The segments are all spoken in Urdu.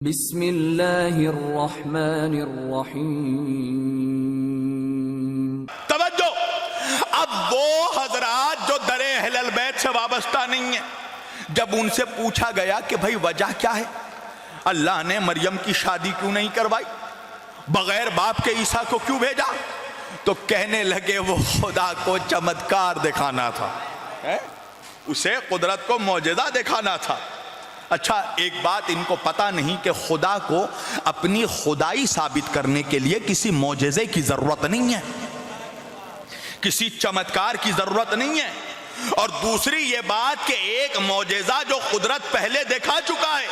بسم اللہ الرحمن الرحیم۔ توجہ، اب وہ حضرات جو در اہل البیت سے وابستہ نہیں ہیں، جب ان سے پوچھا گیا کہ بھائی وجہ کیا ہے، اللہ نے مریم کی شادی کیوں نہیں کروائی، بغیر باپ کے عیسیٰ کو کیوں بھیجا، تو کہنے لگے وہ خدا کو چمتکار دکھانا تھا، اسے قدرت کو معجزہ دکھانا تھا۔ اچھا، ایک بات ان کو پتہ نہیں کہ خدا کو اپنی خدائی ثابت کرنے کے لیے کسی معجزے کی ضرورت نہیں ہے، کسی چمتکار کی ضرورت نہیں ہے۔ اور دوسری یہ بات کہ ایک معجزہ جو قدرت پہلے دکھا چکا ہے،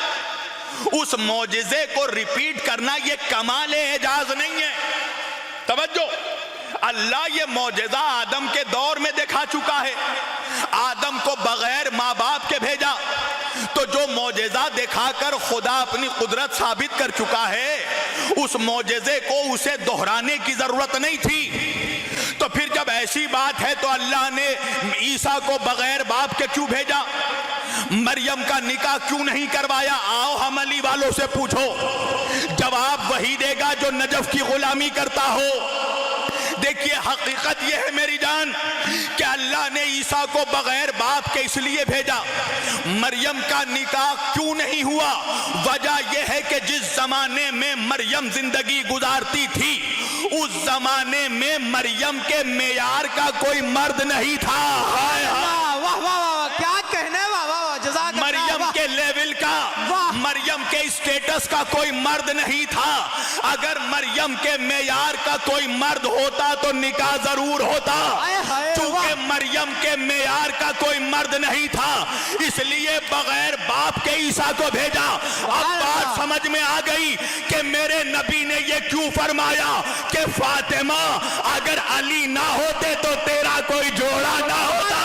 اس معجزے کو ریپیٹ کرنا یہ کمال اعجاز نہیں ہے۔ توجہ، اللہ یہ معجزہ آدم کے دور میں دکھا چکا ہے، آدم کو بغیر ماں باپ کے بھیجا، تو جو معجزہ دکھا کر خدا اپنی قدرت ثابت کر چکا ہے، اس معجزے کو اسے دہرانے کی ضرورت نہیں تھی۔ تو پھر جب ایسی بات ہے تو اللہ نے عیسیٰ کو بغیر باپ کے کیوں بھیجا، مریم کا نکاح کیوں نہیں کروایا؟ آؤ ہم علی والوں سے پوچھو، جواب وہی دے گا جو نجف کی غلامی کرتا ہو۔ دیکھیے، حقیقت یہ ہے میری جان کہ اللہ نے عیسیٰ کو بغیر باپ کے اس لیے بھیجا۔ مریم کا نکاح کیوں نہیں ہوا؟ وجہ یہ ہے کہ جس زمانے میں مریم زندگی گزارتی تھی، اس زمانے میں مریم کے معیار کا کوئی مرد نہیں تھا۔ کیا کہنے، مریم کے لیول کا، مریم کے اسٹیٹس کا کوئی مرد نہیں تھا۔ اگر مریم کے معیار کا کوئی مرد ہوتا تو نکاح ضرور ہوتا، چونکہ مریم کے معیار کا کوئی مرد نہیں تھا، اس لیے بغیر باپ کے عیسیٰ کو بھیجا۔ اب بات سمجھ میں آ گئی کہ میرے نبی نے یہ کیوں فرمایا کہ فاطمہ اگر علی نہ ہوتے تو تیرا کوئی جوڑا نہ ہوتا۔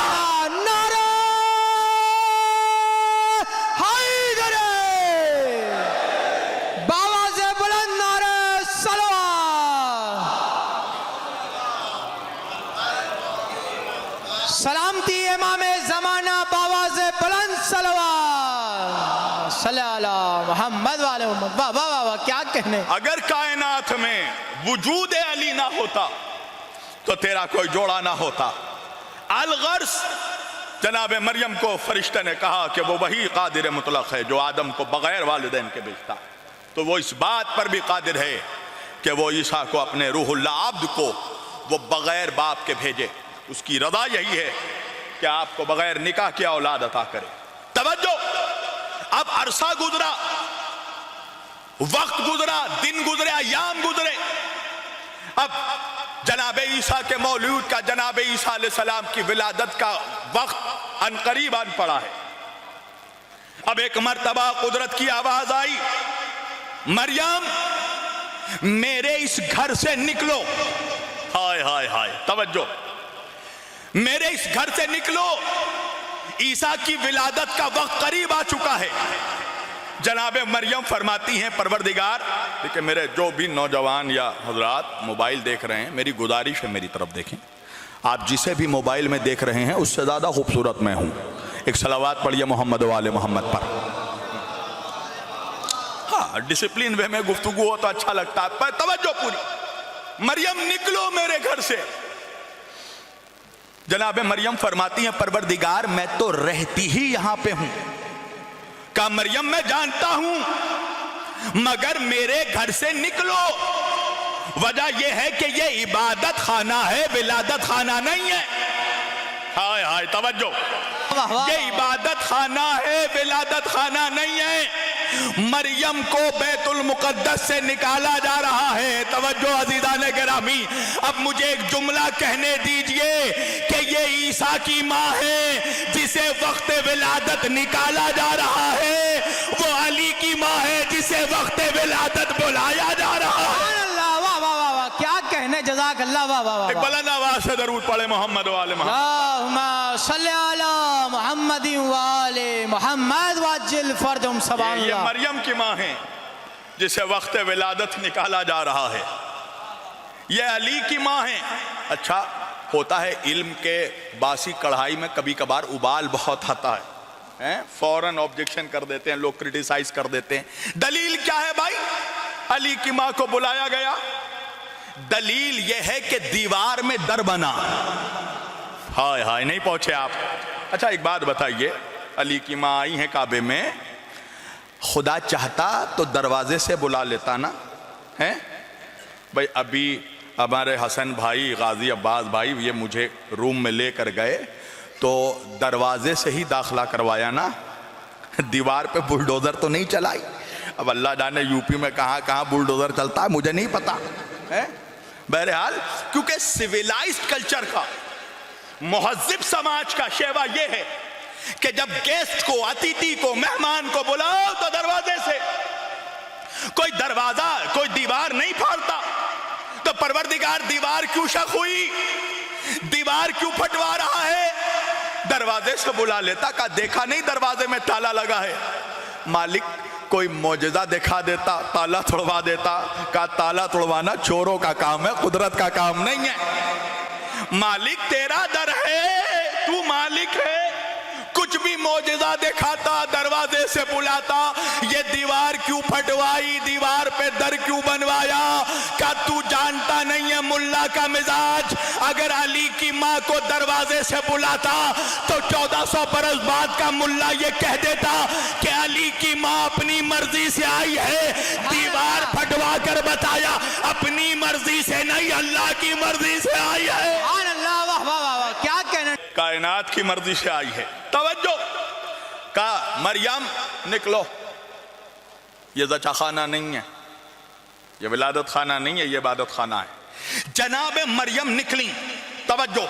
سلامتی امام زمانہ باواز بلند صلوات صلی اللہ محمد والے محمد۔ واہ واہ واہ، کیا کہنے۔ اگر کائنات میں وجود علی نہ ہوتا تو تیرا کوئی جوڑا نہ ہوتا۔ الغرض، جناب مریم کو فرشتہ نے کہا کہ وہ وہی قادر مطلق ہے جو آدم کو بغیر والدین کے بھیجتا، تو وہ اس بات پر بھی قادر ہے کہ وہ عیسیٰ کو اپنے روح اللہ عبد کو وہ بغیر باپ کے بھیجے۔ اس کی رضا یہی ہے کہ آپ کو بغیر نکاح کی اولاد عطا کرے۔ توجہ، اب عرصہ گزرا، وقت گزرا، دن گزرے، ایام گزرے، اب جناب عیسیٰ کے مولود کا، جناب عیسیٰ علیہ السلام کی ولادت کا وقت ان قریب آن پڑا ہے۔ اب ایک مرتبہ قدرت کی آواز آئی، مریم میرے اس گھر سے نکلو۔ ہائے ہائے ہائے، توجہ، میرے اس گھر سے نکلو، عیسیٰ کی ولادت کا وقت قریب آ چکا ہے۔ جناب مریم فرماتی ہیں، پروردگار، دیکھیں میرے جو بھی نوجوان یا حضرات موبائل دیکھ رہے ہیں، میری گزارش ہے میری طرف دیکھیں، آپ جسے بھی موبائل میں دیکھ رہے ہیں اس سے زیادہ خوبصورت میں ہوں۔ ایک صلوات پڑھیے محمد و آل محمد پر۔ ہاں، ڈسپلین وے میں گفتگو ہو تو اچھا لگتا ہے، پر توجہ پوری۔ مریم نکلو میرے گھر سے۔ جناب مریم فرماتی ہیں، پروردگار میں تو رہتی ہی یہاں پہ ہوں۔ کہا مریم میں جانتا ہوں، مگر میرے گھر سے نکلو۔ وجہ یہ ہے کہ یہ عبادت خانہ ہے، ولادت خانہ نہیں ہے۔ ہائے ہائے، توجہ، یہ عبادت خانہ ہے، ولادت خانہ نہیں ہے۔ مریم کو بیت المقدس سے نکالا جا رہا ہے۔ توجہ عزیزان گرامی، اب مجھے ایک جملہ کہنے دیجئے کہ یہ عیسیٰ کی ماں ہے جسے وقت ولادت نکالا جا رہا ہے، وہ علی کی ماں ہے جسے وقت ولادت بلایا جا رہا ہے۔ کیا کہنے، جزاک اللہ۔ واہ واہ ایک بلند آواز سے درود پڑھے محمد و آل محمد۔ اللہم صلی علی محمد و آل محمد وعجل فرجہم سبحان اللہ۔ یہ مریم کی ماں ہے جسے وقت ولادت نکالا جا رہا ہے، یہ علی کی ماں ہے۔ اچھا، ہوتا ہے علم کے باسی کڑھائی میں کبھی کبھار ابال بہت آتا ہے، فوراً آبجیکشن کر دیتے ہیں لوگ, کرٹیسائز کر دیتے ہیں. دلیل کیا ہے بھائی؟ علی کی ماں کو بلایا گیا, دلیل یہ ہے کہ دیوار میں در بنا. ہائے ہائے, نہیں پہنچے آپ. اچھا ایک بات بتائیے, علی کی ماں آئی ہیں کعبے میں, خدا چاہتا تو دروازے سے بلا لیتا نا ہے بھائی. ابھی ہمارے حسن بھائی, غازی عباس بھائی, یہ مجھے روم میں لے کر گئے تو دروازے سے ہی داخلہ کروایا نا, دیوار پہ بلڈوزر تو نہیں چلائی. اب اللہ جانے یو پی میں کہاں کہاں بلڈوزر چلتا ہے, مجھے نہیں پتا ہے. بہرحال کیونکہ سویلائزڈ کلچر کا, مہذب سماج کا شیوا یہ ہے کہ جب گیسٹ کو, اتیتی کو, مہمان کو بلاؤ تو دروازے سے. کوئی دروازہ, کوئی دیوار نہیں پھاڑتا. تو پروردگار دیوار کیوں شق ہوئی, دیوار کیوں پھٹوا رہا ہے؟ دروازے سے بلا لیتا. کہا دیکھا نہیں دروازے میں تالا لگا ہے؟ مالک کوئی معجزہ دکھا دیتا, تالا توڑوا دیتا. کہا تالا توڑوانا چوروں کا کام ہے, قدرت کا کام نہیں ہے. مالک تیرا در ہے, تو مالک ہے. کچھ بھی معجزہ دکھاتا, دروازے سے بلاتا. یہ دیوار کیوں پھٹوائی, دیوار پہ در کیوں بنوایا؟ کہا تو جانتا نہیں ہے ملا کا مزاج. اگر علی کی ماں کو دروازے سے بلاتا تو 1400 برس بعد کا ملا یہ کہہ دیتا کہ علی کی ماں اپنی مرضی سے آئی ہے. دیوار پھٹوا کر بتایا اپنی مرضی سے نہیں, اللہ کی مرضی سے آئی ہے. سبحان اللہ, واہ واہ واہ, کیا کہنا. کائنات کی مرضی سے آئی ہے. توجہ. کہا مریم نکلو, یہ زچہ خانہ نہیں ہے, یہ ولادت خانہ نہیں ہے, یہ عبادت خانہ ہے. جناب مریم نکلی. توجہ,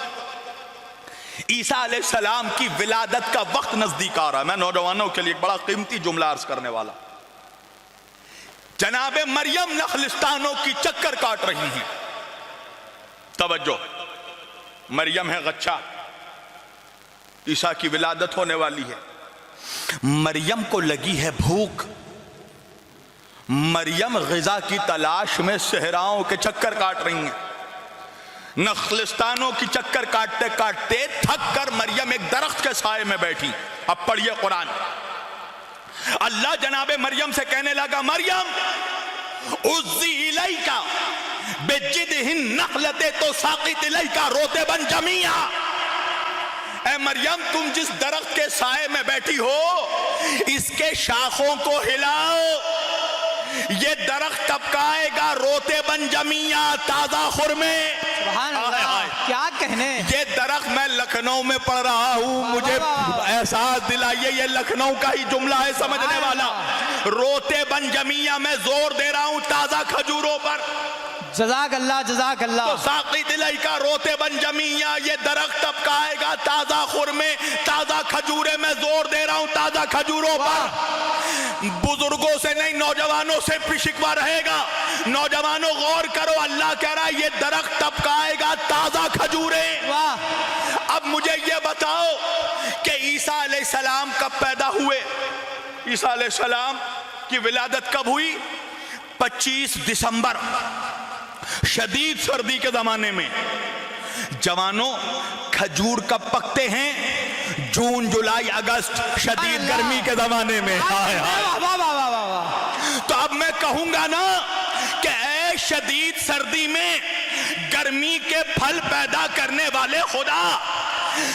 عیسیٰ علیہ السلام کی ولادت کا وقت نزدیک آ رہا ہے. میں نوجوانوں کے لیے ایک بڑا قیمتی جملہ عرض کرنے والا. جناب مریم نخلستانوں کی چکر کاٹ رہی ہیں. توجہ, مریم ہے غچہ, عیسیٰ کی ولادت ہونے والی ہے. مریم کو لگی ہے بھوک. مریم غذا کی تلاش میں صحراؤں کے چکر کاٹ رہی ہیں. نخلستانوں کی چکر کاٹتے کاٹتے تھک کر مریم ایک درخت کے سائے میں بیٹھی. اب پڑھیے قرآن. اللہ جناب مریم سے کہنے لگا, مریم عزی الیکا بجدہ النخلۃ تساقط الیکا رطبا جنیا. اے مریم تم جس درخت کے سائے میں بیٹھی ہو اس کے شاخوں کو ہلاؤ, یہ درخت ٹپکائے گا رطبا جنیا, تازہ خرمے. سبحان اللہ, کیا کہنے. یہ درخت میں لکھنؤ میں پڑھ رہا ہوں, مجھے احساس دلائیے یہ لکھنؤ کا ہی جملہ ہے سمجھنے والا. رطبا جنیا, میں زور دے رہا ہوں تازہ کھجوروں پر. جزاک اللہ, جزاک اللہ. تو ساقط الیکا رطبا جنیا, یہ درخت ٹپکائے گا تازہ خرمے, تازہ کھجورے. میں زور دے رہا ہوں تازہ کھجوروں پر. بزرگوں سے نہیں نوجوانوں سے شکوہ رہے گا. نوجوانوں غور کرو, اللہ کہہ رہا ہے یہ درخت ٹپکائے گا تازہ کھجورے. اب مجھے یہ بتاؤ کہ عیسیٰ علیہ السلام کب پیدا ہوئے؟ عیسیٰ علیہ السلام کی ولادت کب ہوئی؟ 25 دسمبر, شدید سردی کے زمانے میں. جوانوں کھجور کب پکتے ہیں؟ جون جولائی اگست, شدید گرمی کے زمانے میں. تو اب میں کہوں گا نا کہ اے شدید سردی میں گرمی کے پھل پیدا کرنے والے خدا,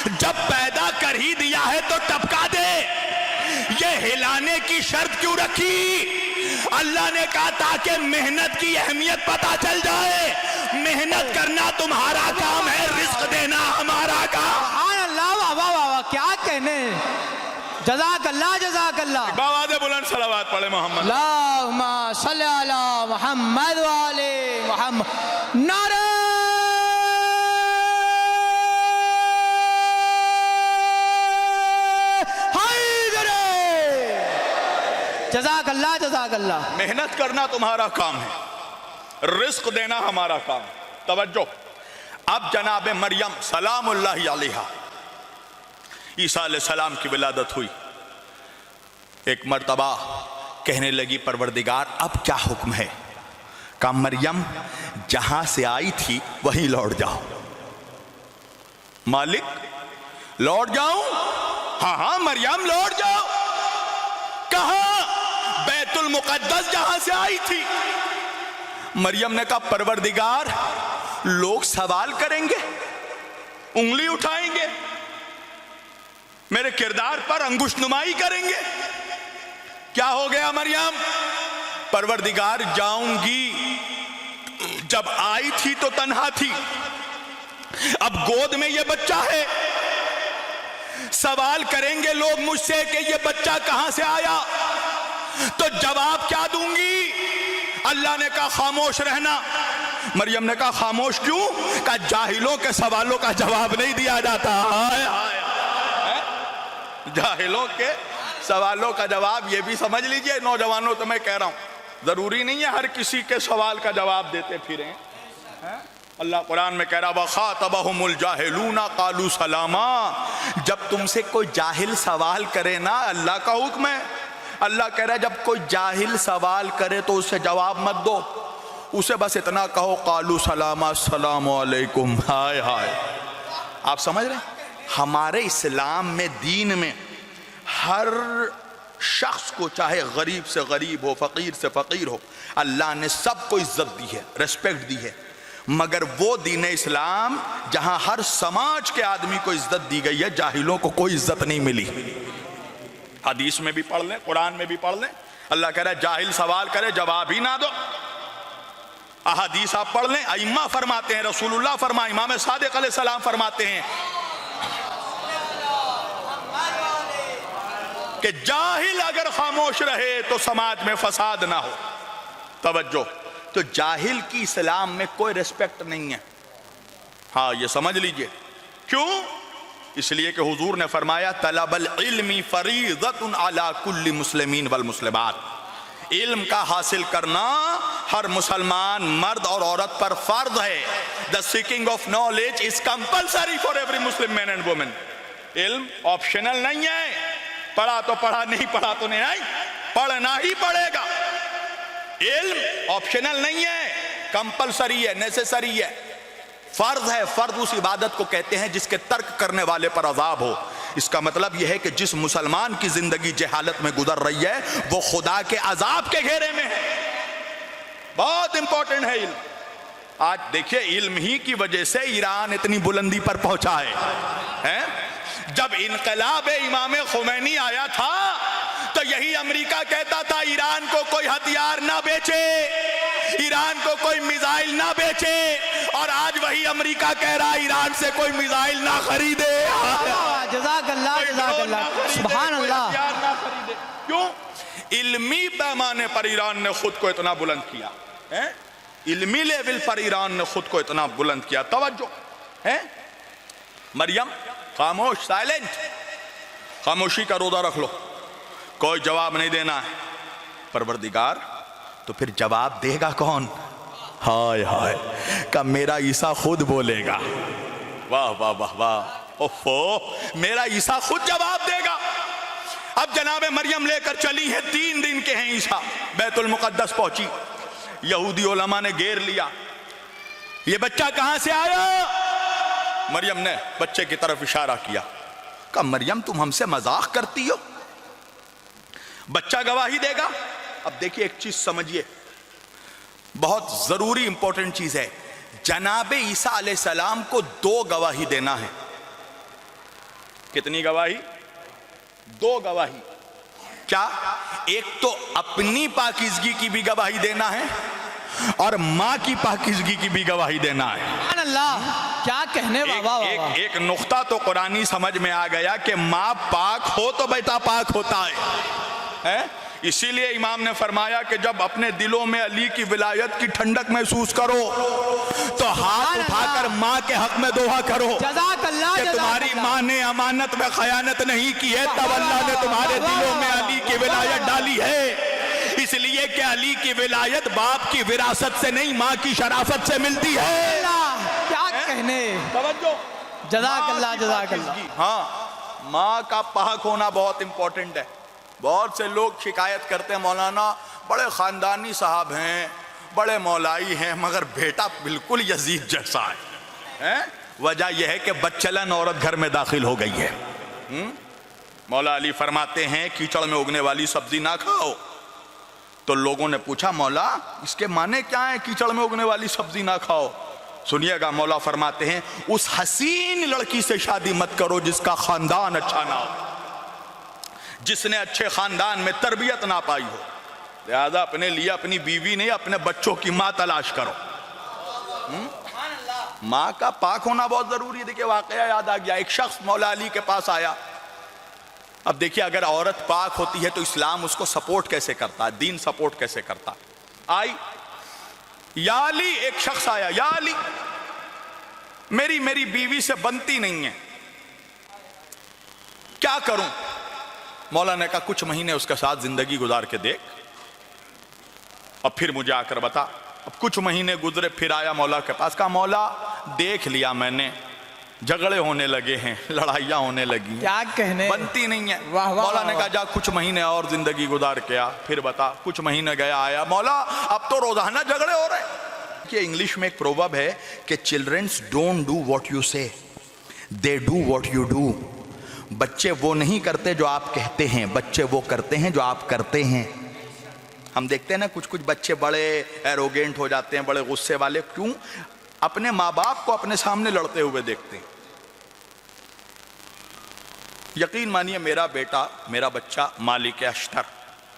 جب پیدا کر ہی دیا ہے تو ٹپکا دے. یہ ہلانے کی شرط کیوں رکھی؟ اللہ نے کہا تاکہ محنت کی اہمیت پتا چل جائے. محنت کرنا تمہارا کام ہے, رزق دینا ہمارا کام. سبحان اللہ, واہ واہ واہ, کیا کہنے. جزاک اللہ, جزاک اللہ. باواز بلند صلوات پڑھے محمد. اللہم صلی علی محمد وآلِ محمد. نعرہ جزاک اللہ, جزاک اللہ. محنت کرنا تمہارا کام ہے, رزق دینا ہمارا کام. توجہ, اب جناب مریم سلام اللہ علیہا, عیسیٰ علیہ السلام کی ولادت ہوئی. ایک مرتبہ کہنے لگی پروردگار اب کیا حکم ہے؟ کہا مریم جہاں سے آئی تھی وہیں لوٹ جاؤ. مالک لوٹ جاؤں؟ ہاں ہاں مریم لوٹ جاؤ. کہاں؟ بیت المقدس جہاں سے آئی تھی. مریم نے کہا پروردگار لوگ سوال کریں گے, انگلی اٹھائیں گے, میرے کردار پر انگشت نمائی کریں گے. کیا ہو گیا مریم؟ پروردگار جاؤں گی. جب آئی تھی تو تنہا تھی, اب گود میں یہ بچہ ہے. سوال کریں گے لوگ مجھ سے کہ یہ بچہ کہاں سے آیا, تو جواب کیا دوں گی؟ اللہ نے کہا خاموش رہنا. مریم نے کہا خاموش کیوں؟ کہا جاہلوں کے سوالوں کا جواب نہیں دیا جاتا. جاہلوں کے سوالوں کا جواب, یہ بھی سمجھ لیجئے نوجوانوں, تو میں کہہ رہا ہوں ضروری نہیں ہے ہر کسی کے سوال کا جواب دیتے پھریں. اللہ قرآن میں کہہ رہا وَخَاطَبَهُمُ الْجَاهِلُونَ قَالُوا سَلَامًا. جب تم سے کوئی جاہل سوال کرے نا, اللہ کا حکم ہے, اللہ کہہ رہا ہے جب کوئی جاہل سوال کرے تو اسے جواب مت دو, اسے بس اتنا کہو قَالُوا سَلَامًا السلام علیکم. ہائے ہائے. آپ سمجھ رہے ہیں ہمارے اسلام میں, دین میں ہر شخص کو چاہے غریب سے غریب ہو, فقیر سے فقیر ہو, اللہ نے سب کو عزت دی ہے, ریسپیکٹ دی ہے. مگر وہ دین اسلام جہاں ہر سماج کے آدمی کو عزت دی گئی ہے, جاہلوں کو کوئی عزت نہیں ملی. حدیث میں بھی پڑھ لیں, قرآن میں بھی پڑھ لیں, اللہ کہہ رہا ہے جاہل سوال کرے جواب ہی نہ دو. احادیث آپ پڑھ لیں, ائمہ فرماتے ہیں, رسول اللہ فرمائے, امام صادق علیہ السلام فرماتے ہیں کہ جاہل اگر خاموش رہے تو سماج میں فساد نہ ہو. توجہ, تو جاہل کی اسلام میں کوئی ریسپیکٹ نہیں ہے. ہاں یہ سمجھ لیجئے. کیوں؟ اس لیے کہ حضور نے فرمایا طلب العلم فریضۃ علی کل مسلمین والمسلمات. علم کا حاصل کرنا ہر مسلمان مرد اور عورت پر فرض ہے. The seeking of knowledge is compulsory for every Muslim man and woman. علم آپشنل نہیں ہے, پڑھا تو پڑھا, نہیں پڑھا تو نہیں, پڑھنا ہی پڑے گا. علم آپشنل نہیں ہے, کمپلسری ہے, نیسیسری ہے, فرض ہے. فرض اس عبادت کو کہتے ہیں جس کے ترک کرنے والے پر عذاب ہو. اس کا مطلب یہ ہے کہ جس مسلمان کی زندگی جہالت میں گزر رہی ہے وہ خدا کے عذاب کے گھیرے میں ہے. بہت امپورٹنٹ ہے علم. آج دیکھیے علم ہی کی وجہ سے ایران اتنی بلندی پر پہنچا ہے. جب انقلاب امام خمینی آیا تھا تو یہی امریکہ کہتا تھا ایران کو کوئی ہتھیار نہ بیچے, ایران کو کوئی میزائل نہ بیچے, اور آج وہی امریکہ کہہ رہا ایران سے کوئی میزائل نہ خریدے. جزاک اللہ, جزاک اللہ, سبحان اللہ. کیوں؟ علمی پیمانے پر ایران نے خود کو اتنا بلند کیا, علمی لیول پر ایران نے خود کو اتنا بلند کیا. توجہ ہے. مریم خاموش, سائلنٹ, خاموشی کا روزہ رکھ لو, کوئی جواب نہیں دینا ہے. پروردگار تو پھر جواب دے گا کون؟ ہائے ہائے, کہ میرا عیسیٰ خود بولے گا. واہ واہ واہ واہ, اوفو, میرا عیسیٰ خود جواب دے گا. اب جناب مریم لے کر چلی ہے, 3 دن کے ہیں عیسیٰ, بیت المقدس پہنچی. یہودی علماء نے گھیر لیا, یہ بچہ کہاں سے آیا؟ مریم نے بچے کی طرف اشارہ کیا, کہا مریم تم ہم سے مذاق کرتی ہو, بچہ گواہی دے گا. اب دیکھیے ایک چیز سمجھیے, بہت ضروری امپورٹنٹ چیز ہے. جناب عیسیٰ علیہ السلام کو 2 گواہی دینا ہے. کتنی گواہی؟ 2 گواہی. کیا؟ ایک تو اپنی پاکیزگی کی بھی گواہی دینا ہے اور ماں کی پاکیزگی کی بھی گواہی دینا ہے. سبحان اللہ, کیا کہنے. ایک نقطہ تو قرآنی سمجھ میں آ گیا کہ ماں پاک ہو تو بیٹا پاک ہوتا ہے. اسی لیے امام نے فرمایا کہ جب اپنے دلوں میں علی کی ولایت کی ٹھنڈک محسوس کرو تو ہاتھ اٹھا کر ماں کے حق میں دعا کرو کہ تمہاری ماں نے امانت میں خیانت نہیں کی ہے, تب اللہ نے تمہارے دلوں میں علی کی ولایت ڈالی ہے. اس لیے کہ علی کی ولایت باپ کی وراثت سے نہیں, ماں کی شرافت سے ملتی ہے. کیا کہنے. توجہ, جزاک اللہ, جزاک اللہ. ہاں, ماں کا پاک ہونا بہت امپورٹنٹ ہے. بہت سے لوگ شکایت کرتے ہیں مولانا بڑے خاندانی صاحب ہیں, بڑے مولائی ہیں, مگر بیٹا بالکل یزید جیسا ہے. وجہ یہ ہے کہ بچلن عورت گھر میں داخل ہو گئی ہے. مولا علی فرماتے ہیں کیچڑ میں اگنے والی سبزی نہ کھاؤ. تو لوگوں نے پوچھا مولا اس کے معنی کیا ہیں کیچڑ میں اگنے والی سبزی نہ کھاؤ؟ سنیے گا مولا فرماتے ہیں اس حسین لڑکی سے شادی مت کرو جس کا خاندان اچھا نہ ہو, جس نے اچھے خاندان میں تربیت نہ پائی ہو. لہذا اپنے لیے اپنی بیوی نہیں اپنے بچوں کی ماں تلاش کرو. ماں کا پاک ہونا بہت ضروری ہے. دیکھیں واقعہ یاد آ گیا, ایک شخص مولا علی کے پاس آیا. اب دیکھیے اگر عورت پاک ہوتی ہے تو اسلام اس کو سپورٹ کیسے کرتا ہے, دین سپورٹ کیسے کرتا. آئی یا علی, ایک شخص آیا, یا علی میری بیوی سے بنتی نہیں ہے, کیا کروں؟ مولا نے کہا کچھ مہینے اس کے ساتھ زندگی گزار کے دیکھ, اب پھر مجھے آ کر بتا. اب کچھ مہینے گزرے, پھر آیا مولا کے پاس, کہا مولا دیکھ لیا میں نے, جھگڑے ہونے لگے ہیں, لڑائیاں ہونے لگی ہیں, کیا کہنے, بنتی نہیں ہے. واہ واہ مولا نے کہا جا کچھ مہینے اور زندگی گزار کے آ, پھر بتا. کچھ مہینے گیا, آیا, مولا اب تو روزانہ جھگڑے ہو رہے ہیں. کہ انگلش میں ایک پروورب ہے کہ childrens don't do what you say, they do what you do. بچے وہ نہیں کرتے جو آپ کہتے ہیں, بچے وہ کرتے ہیں جو آپ کرتے ہیں. ہم دیکھتے ہیں نا کچھ بچے بڑے ایروگینٹ ہو جاتے ہیں, بڑے غصے والے, کیوں؟ اپنے ماں باپ کو اپنے سامنے لڑتے ہوئے دیکھتے ہیں. یقین مانیے میرا بیٹا, میرا بچہ مالک اشتر,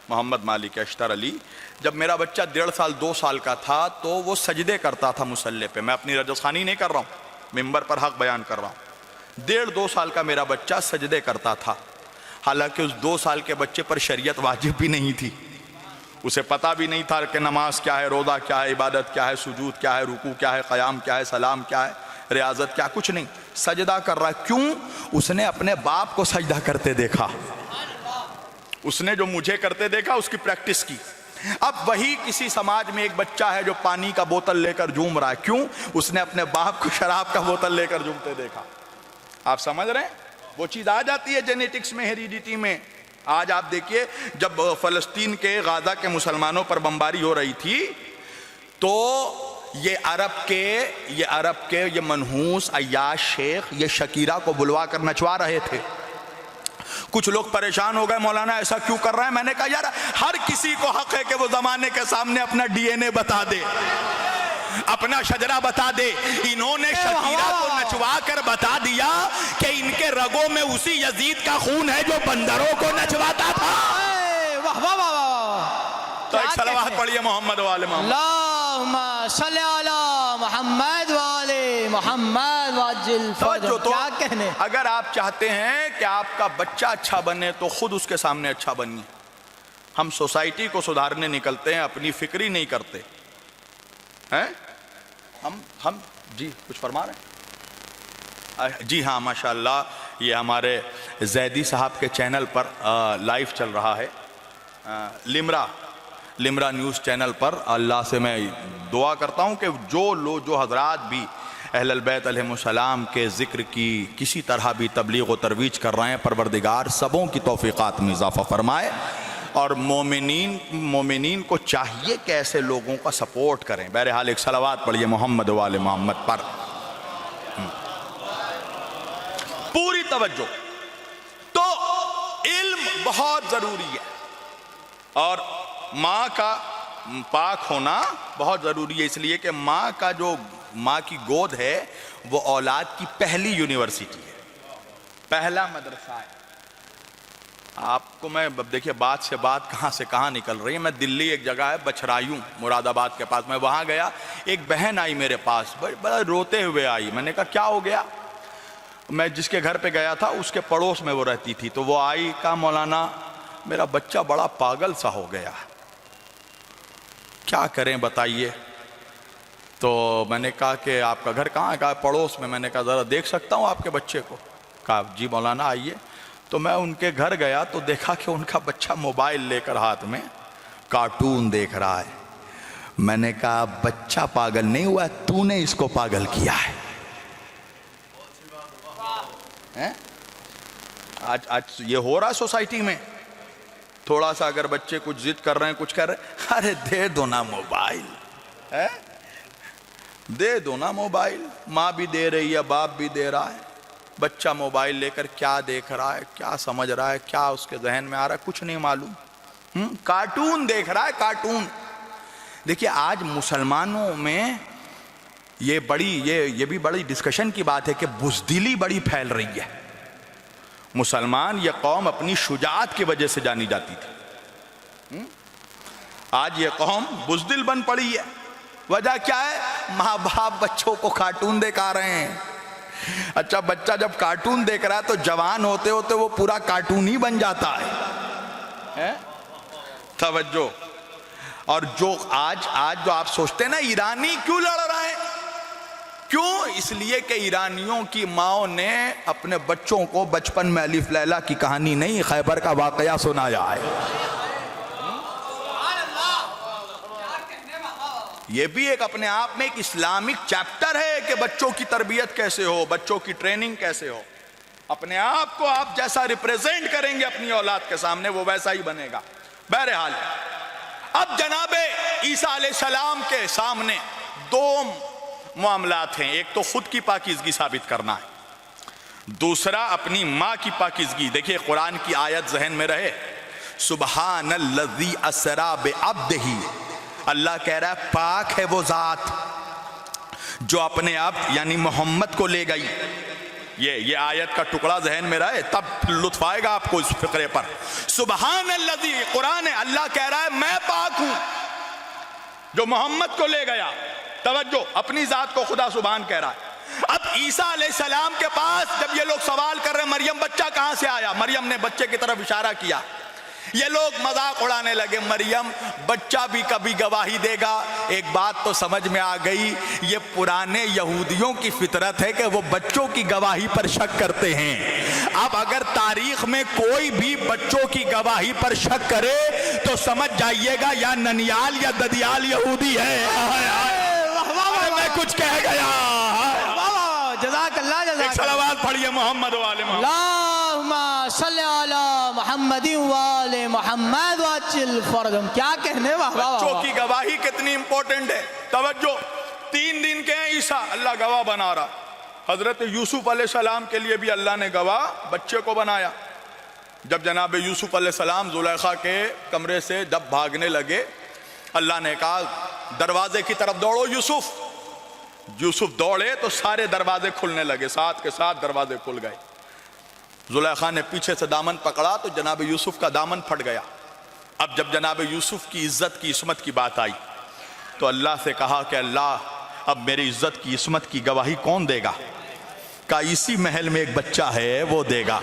محمد مالک اشتر علی, جب میرا بچہ 1.5 سال 2 سال کا تھا تو وہ سجدے کرتا تھا مصلی پہ. میں اپنی رجسخانی نہیں کر رہا ہوں, ممبر پر حق بیان کر رہا ہوں. 1.5-2 سال کا میرا بچہ سجدے کرتا تھا, حالانکہ اس 2 سال کے بچے پر شریعت واجب بھی نہیں تھی. اسے پتا بھی نہیں تھا کہ نماز کیا ہے, روزہ کیا ہے, عبادت کیا ہے, سجود کیا ہے, رکوع کیا ہے, قیام کیا ہے, سلام کیا ہے, ریاضت کیا, کچھ نہیں. سجدہ کر رہا ہے, کیوں؟ اس نے اپنے باپ کو سجدہ کرتے دیکھا, اس نے جو مجھے کرتے دیکھا اس کی پریکٹس کی. اب وہی کسی سماج میں ایک بچہ ہے جو پانی کا بوتل لے کر جھوم رہا ہے, کیوں؟ اس نے اپنے باپ کو شراب کا بوتل لے کر جھومتے دیکھا. آپ سمجھ رہے ہیں, وہ چیز آ جاتی ہے جینیٹکس میں, ہیریڈیٹی میں. آج آپ دیکھیے جب فلسطین کے غازہ کے مسلمانوں پر بمباری ہو رہی تھی تو یہ عرب کے یہ منحوس عیاش شیخ یہ شکیرہ کو بلوا کر نچوا رہے تھے. کچھ لوگ پریشان ہو گئے, مولانا ایسا کیوں کر رہے ہیں؟ میں نے کہا یار ہر کسی کو حق ہے کہ وہ زمانے کے سامنے اپنا ڈی این اے بتا دے, اپنا شجرہ بتا دے. انہوں نے شکیرہ کو نچوا کر بتا دیا کہ ان کے رگوں میں اسی یزید کا خون ہے جو بندروں کو نچواتا تھا. واہ واہ واہ واہ. تو ایک صلوات پڑھیے محمد والے محمد. اللہم صلی علی محمد والے محمد واجل فرج. کیا کہنے. اگر آپ چاہتے ہیں کہ آپ کا بچہ اچھا بنے تو خود اس کے سامنے اچھا بنیے. ہم سوسائٹی کو سدھارنے نکلتے ہیں, اپنی فکری نہیں کرتے ہیں. ہم جی کچھ فرما رہے ہیں؟ جی ہاں ماشاءاللہ, یہ ہمارے زیدی صاحب کے چینل پر لائیو چل رہا ہے, لمرا نیوز چینل پر. اللہ سے میں دعا کرتا ہوں کہ جو حضرات بھی اہل البیت علیہم السلام کے ذکر کی کسی طرح بھی تبلیغ و ترویج کر رہے ہیں, پروردگار سبوں کی توفیقات میں اضافہ فرمائے. اور مومنین کو چاہیے کہ ایسے لوگوں کا سپورٹ کریں. بہرحال ایک صلوات پڑھیے محمد والے محمد پر. پوری توجہ. تو علم بہت ضروری ہے اور ماں کا پاک ہونا بہت ضروری ہے, اس لیے کہ ماں کی گود ہے وہ اولاد کی پہلی یونیورسٹی ہے, پہلا مدرسہ ہے. آپ کو میں دیکھیے بات سے بات کہاں سے کہاں نکل رہی ہے. میں دلی ایک جگہ ہے بچھرایوں مراد آباد کے پاس, میں وہاں گیا, ایک بہن آئی میرے پاس, بڑا روتے ہوئے آئی. میں نے کہا کیا ہو گیا؟ میں جس کے گھر پہ گیا تھا اس کے پڑوس میں وہ رہتی تھی, تو وہ آئی, کہا مولانا میرا بچہ بڑا پاگل سا ہو گیا, کیا کریں بتائیے. تو میں نے کہا کہ آپ کا گھر کہاں ہے؟ کہا پڑوس میں. میں نے کہا ذرا دیکھ سکتا ہوں آپ کے بچے کو؟ کہا جی مولانا آئیے. تو میں ان کے گھر گیا تو دیکھا کہ ان کا بچہ موبائل لے کر ہاتھ میں کارٹون دیکھ رہا ہے. میں نے کہا بچہ پاگل نہیں ہوا, تو نے اس کو پاگل کیا ہے. آج یہ ہو رہا سوسائٹی میں. تھوڑا سا اگر بچے کچھ ضد کر رہے ہیں, کچھ کر رہے ہیں, ارے دے دو نا موبائل, دے دو نا موبائل. ماں بھی دے رہی ہے, باپ بھی دے رہا ہے, بچہ موبائل لے کر کیا دیکھ رہا ہے، کیا سمجھ رہا ہے، کیا اس کے ذہن میں آ رہا ہے، کچھ نہیں معلوم۔ کارٹون دیکھ رہا ہے، کارٹون۔ دیکھیے آج مسلمانوں میں یہ بھی بڑی ڈسکشن کی بات ہے کہ بزدلی بڑی پھیل رہی ہے۔ مسلمان یہ قوم اپنی شجاعت کی وجہ سے جانی جاتی تھی، آج یہ قوم بزدل بن پڑی ہے۔ وجہ کیا ہے؟ ماں باپ بچوں کو کارٹون دکھا رہے ہیں۔ اچھا بچہ جب کارٹون دیکھ رہا ہے تو جوان ہوتے ہوتے وہ پورا کارٹون ہی بن جاتا ہے۔ توجہ۔ اور جو آج جو آپ سوچتے ہیں نا ایرانی کیوں لڑ رہے ہیں، کیوں؟ اس لیے کہ ایرانیوں کی ماں نے اپنے بچوں کو بچپن میں الف لیلا کی کہانی نہیں، خیبر کا واقعہ سنایا ہے۔ یہ بھی ایک اپنے آپ میں ایک اسلامک چیپٹر ہے کہ بچوں کی تربیت کیسے ہو، بچوں کی ٹریننگ کیسے ہو۔ اپنے آپ کو آپ جیسا ریپریزنٹ کریں گے اپنی اولاد کے سامنے وہ ویسا ہی بنے گا۔ بہرحال اب جناب عیسیٰ علیہ السلام کے سامنے دو معاملات ہیں، ایک تو خود کی پاکیزگی ثابت کرنا ہے، دوسرا اپنی ماں کی پاکیزگی۔ دیکھیے قرآن کی آیت ذہن میں رہے، سبحان الذی اسری بعبدہ، اللہ کہہ رہا ہے پاک ہے وہ ذات جو اپنے عبد یعنی محمد کو لے گئی۔ یہ آیت کا ٹکڑا ذہن میں رہے تب لطف آئے گا آپ کو اس فقرے پر۔ سبحان الذی، قرآن ہے، اللہ کہہ رہا ہے میں پاک ہوں جو محمد کو لے گیا۔ توجہ، اپنی ذات کو خدا سبحان کہہ رہا ہے۔ اب عیسیٰ علیہ السلام کے پاس جب یہ لوگ سوال کر رہے ہیں مریم بچہ کہاں سے آیا، مریم نے بچے کی طرف اشارہ کیا، یہ لوگ مذاق اڑانے لگے، مریم بچہ بھی کبھی گواہی دے گا۔ ایک بات تو سمجھ میں آ گئی، یہ پرانے یہودیوں کی فطرت ہے کہ وہ بچوں کی گواہی پر شک کرتے ہیں۔ اب اگر تاریخ میں کوئی بھی بچوں کی گواہی پر شک کرے تو سمجھ جائیے گا یا ننیال یا ددیال یہودی ہے۔ میں کچھ کہہ گیا۔ جزاک اللہ، جزاک ایک صلوات پڑھیے محمد والے محمد۔ اللہم صلی علی محمد وآل محمد وعجل فرجہم۔ کیا کہنے، واہ واہ۔ بچوں کی گواہی کتنی امپورٹنٹ ہے۔ توجہ، 3 دن کے ہیں عیسیٰ، اللہ گواہ بنا رہا۔ حضرت یوسف علیہ السلام کے لیے بھی اللہ نے گواہ بچے کو بنایا۔ جب جناب یوسف علیہ السلام زلیخا کے کمرے سے جب بھاگنے لگے، اللہ نے کہا دروازے کی طرف دوڑو یوسف۔ یوسف دوڑے تو سارے دروازے کھلنے لگے، ساتھ کے ساتھ دروازے کھل گئے۔ زلیخا نے پیچھے سے دامن پکڑا تو جناب یوسف کا دامن پھٹ گیا۔ اب جب جناب یوسف کی عزت کی عصمت کی بات آئی تو اللہ سے کہا کہ اللہ اب میری عزت کی عصمت کی گواہی کون دے گا؟ کہا اسی محل میں ایک بچہ ہے وہ دے گا۔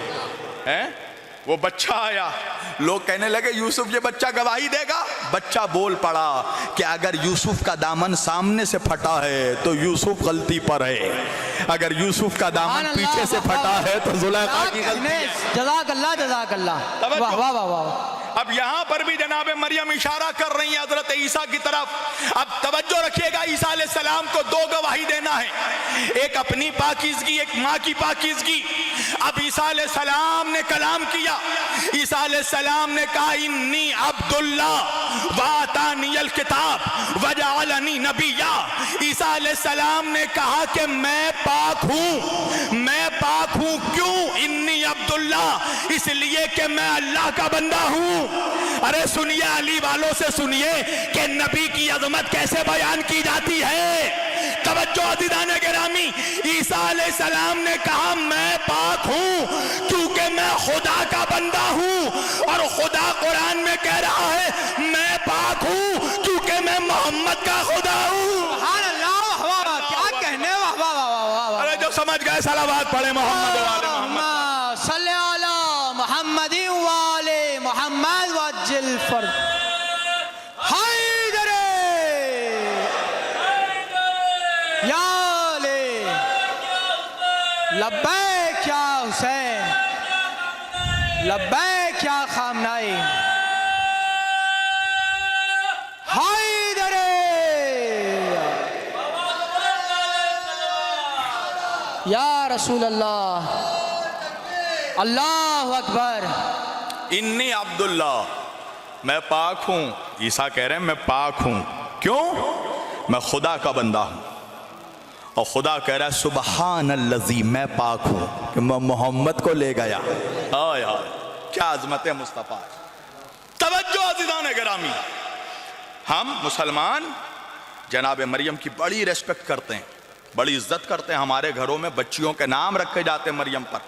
وہ بچہ آیا، لوگ کہنے لگے یوسف یہ بچہ گواہی دے گا۔ بچہ بول پڑا کہ اگر یوسف کا دامن سامنے سے پھٹا ہے تو یوسف غلطی پر ہے، اگر یوسف کا دامن پیچھے سے پھٹا ہے تو زلیخا کی غلطی ہے۔ جزاک اللہ، جزاک اللہ، واہ واہ واہ واہ۔ اب یہاں پر بھی جناب مریم اشارہ کر رہی ہیں حضرت عیسیٰ کی طرف۔ اب توجہ رکھیے گا، عیسیٰ علیہ السلام کو 2 گواہی دینا ہے، ایک اپنی پاکیزگی، ایک ماں کی پاکیزگی۔ اب عیسیٰ علیہ السلام نے کلام کیا، عیسیٰ علیہ السلام نے کہا انی عبداللہ وآتانی الکتاب وجعلنی نبیا۔ عیسیٰ علیہ السلام نے کہا کہ میں پاک ہوں، میں پاک ہوں۔ کیوں؟ انی عبداللہ، اس لیے کہ میں اللہ کا بندہ ہوں۔ ارے سنیے، علی والوں سے سنیے کہ نبی کی عظمت کیسے بیان کی جاتی ہے۔ توجہ عزیزان گرامی، عیسیٰ علیہ السلام نے کہا میں پاک ہوں کیونکہ میں خدا کا بندہ ہوں، اور خدا قرآن میں کہہ رہا ہے میں پاک ہوں کیونکہ میں محمد کا خدا ہوں۔ سبحان اللہ، واہ واہ، کیا کہنے، واہ واہ واہ واہ۔ ارے جو سمجھ گئے صلوات پڑھے محمد والے محمد۔ صلی علی محمد وآل محمد وعجل فرج۔ حیدر یا علی، لبیک یا حسین، لبیک یا خامنائی، حیدر یا رسول اللہ، اللہ اکبر۔ انی عبداللہ، میں پاک ہوں۔ عیسیٰ کہہ رہے ہیں میں پاک ہوں، کیوں؟ میں خدا کا بندہ ہوں۔ اور خدا کہہ رہا ہے سبحان الذی، میں پاک ہوں کہ میں محمد کو لے گیا. آئے آئے کیا عظمت مصطفیٰ. توجہ عزیزان گرامی، ہم مسلمان جناب مریم کی بڑی ریسپیکٹ کرتے ہیں، بڑی عزت کرتے ہیں. ہمارے گھروں میں بچیوں کے نام رکھے جاتے ہیں مریم پر.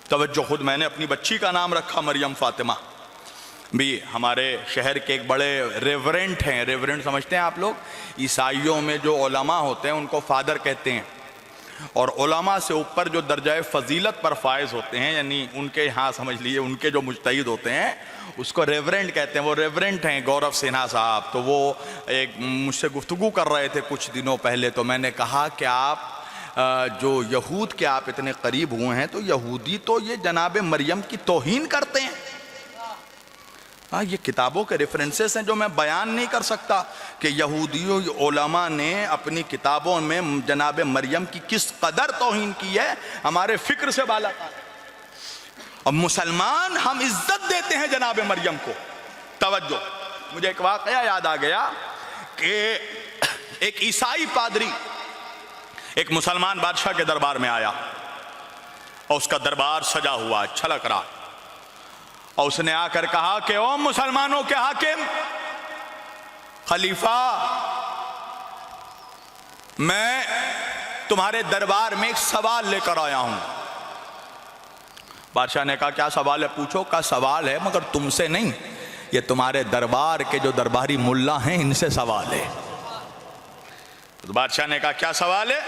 توجہ، خود میں نے اپنی بچی کا نام رکھا مریم فاطمہ. بھی ہمارے شہر کے ایک بڑے ریورنٹ ہیں، ریورنٹ سمجھتے ہیں آپ لوگ؟ عیسائیوں میں جو علماء ہوتے ہیں ان کو فادر کہتے ہیں، اور علماء سے اوپر جو درجہ فضیلت پر فائز ہوتے ہیں، یعنی ان کے ہاں سمجھ لیجیے ان کے جو مجتہد ہوتے ہیں اس کو ریورنٹ کہتے ہیں. وہ ریورنٹ ہیں گورو سنہا صاحب. تو وہ ایک مجھ سے گفتگو کر رہے تھے کچھ دنوں پہلے. تو میں نے کہا کہ آپ جو یہود کے آپ اتنے قریب ہوئے ہیں، تو یہودی تو یہ جناب مریم کی توہین کرتے ہیں. یہ کتابوں کے ریفرنسز ہیں جو میں بیان نہیں کر سکتا کہ یہودیوں علماء نے اپنی کتابوں میں جناب مریم کی کس قدر توہین کی ہے. ہمارے فکر سے بالا تر. اور مسلمان ہم عزت دیتے ہیں جناب مریم کو. توجہ، مجھے ایک واقعہ یاد آ گیا کہ ایک عیسائی پادری ایک مسلمان بادشاہ کے دربار میں آیا اور اس کا دربار سجا ہوا چھلک رہا، اور اس نے آ کر کہا کہ او مسلمانوں کے حاکم، خلیفہ، میں تمہارے دربار میں ایک سوال لے کر آیا ہوں. بادشاہ نے کہا کیا سوال ہے؟ پوچھو. کا سوال ہے مگر تم سے نہیں، یہ تمہارے دربار کے جو درباری ملا ہیں ان سے سوال ہے. بادشاہ نے کہا کیا سوال ہے؟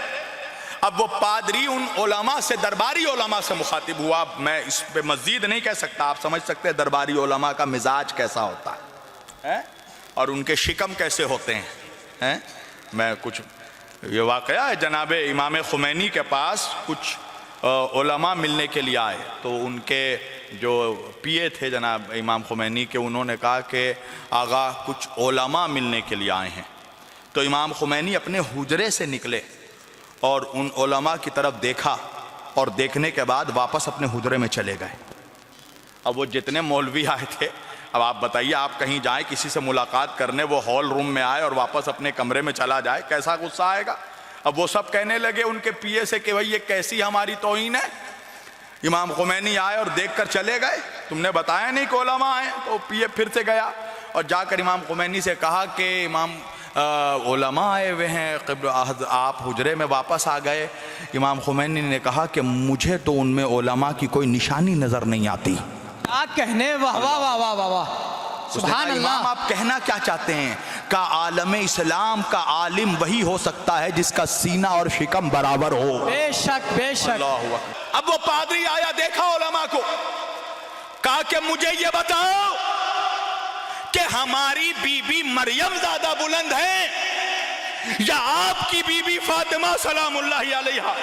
اب وہ پادری ان علماء سے، درباری علماء سے مخاطب ہوا. میں اس پہ مزید نہیں کہہ سکتا، آپ سمجھ سکتے ہیں درباری علماء کا مزاج کیسا ہوتا ہے اور ان کے شکم کیسے ہوتے ہیں. میں کچھ یہ واقعہ ہے، جناب امام خمینی کے پاس کچھ علماء ملنے کے لیے آئے. تو ان کے جو پیے تھے جناب امام خمینی کے، انہوں نے کہا کہ آغا کچھ علماء ملنے کے لیے آئے ہیں. تو امام خمینی اپنے حجرے سے نکلے اور ان علماء کی طرف دیکھا، اور دیکھنے کے بعد واپس اپنے حجرے میں چلے گئے. اب وہ جتنے مولوی آئے تھے، اب آپ بتائیے آپ کہیں جائیں کسی سے ملاقات کرنے، وہ ہال روم میں آئے اور واپس اپنے کمرے میں چلا جائے، کیسا غصہ آئے گا. اب وہ سب کہنے لگے ان کے پیے سے کہ بھئی یہ کیسی ہماری توہین ہے. امام خمینی آئے اور دیکھ کر چلے گئے، تم نے بتایا نہیں کہ علماء آئے. تو پیے پھر سے گیا اور جا کر امام خمینی سے کہا کہ امام علماء آئے ہوئے ہیں، آپ حجرے میں واپس آ گئے. امام خمینی نے کہا کہ مجھے تو ان میں علماء کی کوئی نشانی نظر نہیں آتی. کیا کہنے، واہ واہ واہ واہ واہ واہ، سبحان اللہ. امام آپ کہنا کیا چاہتے ہیں؟ کہ عالم اسلام کا عالم وہی ہو سکتا ہے جس کا سینہ اور شکم برابر ہو. بے شک بے شک. اللہ اکبر. اب وہ پادری آیا، دیکھا علماء کو، کہا کہ مجھے یہ بتاؤ کہ ہماری بی بی مریم زیادہ بلند ہے یا آپ کی بی بی فاطمہ سلام اللہ علیہا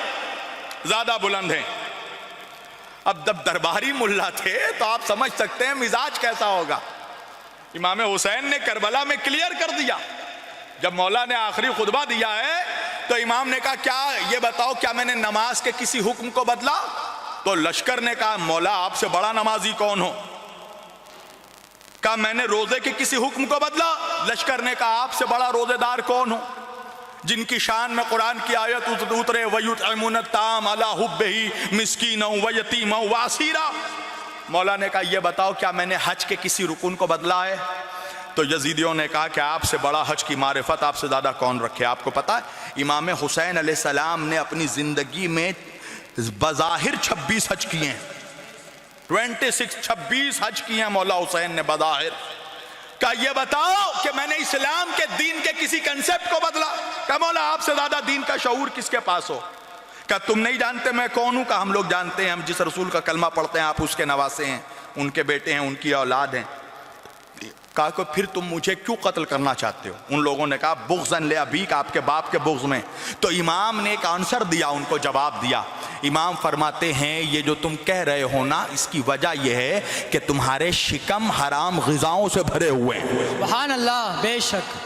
زیادہ بلند ہیں؟ اب جب درباری ملا تھے تو آپ سمجھ سکتے ہیں مزاج کیسا ہوگا. امام حسین نے کربلا میں کلیئر کر دیا. جب مولا نے آخری خطبہ دیا ہے تو امام نے کہا کیا یہ بتاؤ کیا میں نے نماز کے کسی حکم کو بدلا؟ تو لشکر نے کہا مولا آپ سے بڑا نمازی کون ہو؟ کہا میں نے روزے کے کسی حکم کو بدلا؟ لشکر نے کہا آپ سے بڑا روزے دار کون ہو؟ جن کی شان میں قرآن کی آیت اترے وَيُطْعِمُونَ الطَّعَامَ عَلَىٰ حُبِّهِ مِسْكِينًا وَيَتِيمًا وَأَسِيرًا. مولا نے کہا یہ بتاؤ کیا میں نے حج کے کسی رکن کو بدلا ہے؟ تو یزیدیوں نے کہا کہ آپ سے بڑا حج کی معرفت آپ سے زیادہ کون رکھے؟ آپ کو پتا ہے امام حسین علیہ السلام نے اپنی زندگی میں بظاہر 26 حج کیے ہیں. 26 حج کیے ہیں مولا حسین نے بظاہر. کہا یہ بتاؤ کہ میں نے اسلام کے دین کے کسی کنسپٹ کو بدلا؟ کہا مولا آپ سے زیادہ دین کا شعور کس کے پاس ہو؟ کہا تم نہیں جانتے میں کون ہوں؟ کہا ہم لوگ جانتے ہیں، ہم جس رسول کا کلمہ پڑھتے ہیں آپ اس کے نواسے ہیں، ان کے بیٹے ہیں، ان کی اولاد ہیں. کہا کہ پھر تم مجھے کیوں قتل کرنا چاہتے ہو؟ ان لوگوں نے کہا بغضاً لأبیک، آپ کے باپ کے بغض میں. تو امام نے ایک آنسر دیا، ان کو جواب دیا. امام فرماتے ہیں یہ جو تم کہہ رہے ہو نا، اس کی وجہ یہ ہے کہ تمہارے شکم حرام غذاؤں سے بھرے ہوئے ہیں. سبحان اللہ، بے شک.